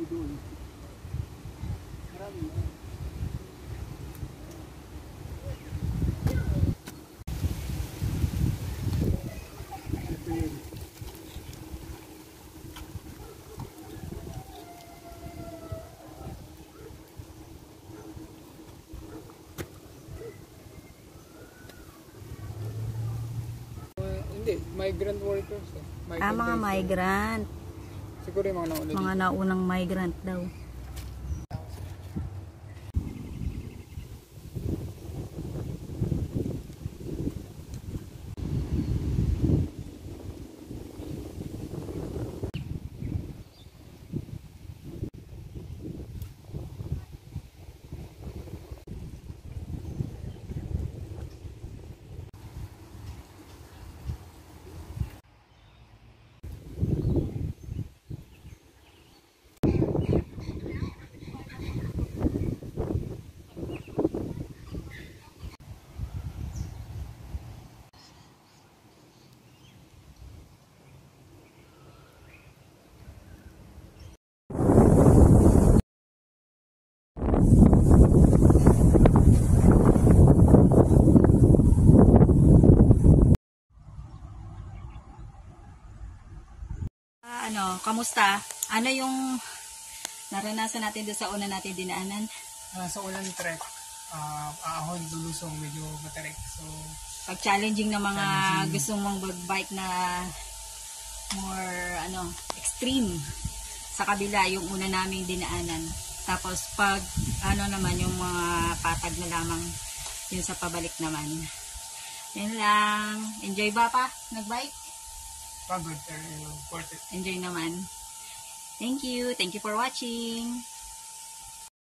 doon. Marami. Ito yun. Hindi, migrant workers. Mga migrant. Siguro yung mga nauna Mga naunang migrant daw. Kamusta? Ano yung naranasan natin doon sa una natin dinaanan? Sa unang trek, ahon, lulusong, medyo matarik. So, Pag-challenging ng mga gusto mong bike na more extreme sa kabila yung una naming dinaanan. Tapos pag naman yung mga patag na lamang yun sa pabalik naman. Yan lang. Enjoy ba pa? Nag-bike? pagod, pero worth it. Enjoy naman. Thank you. Thank you for watching.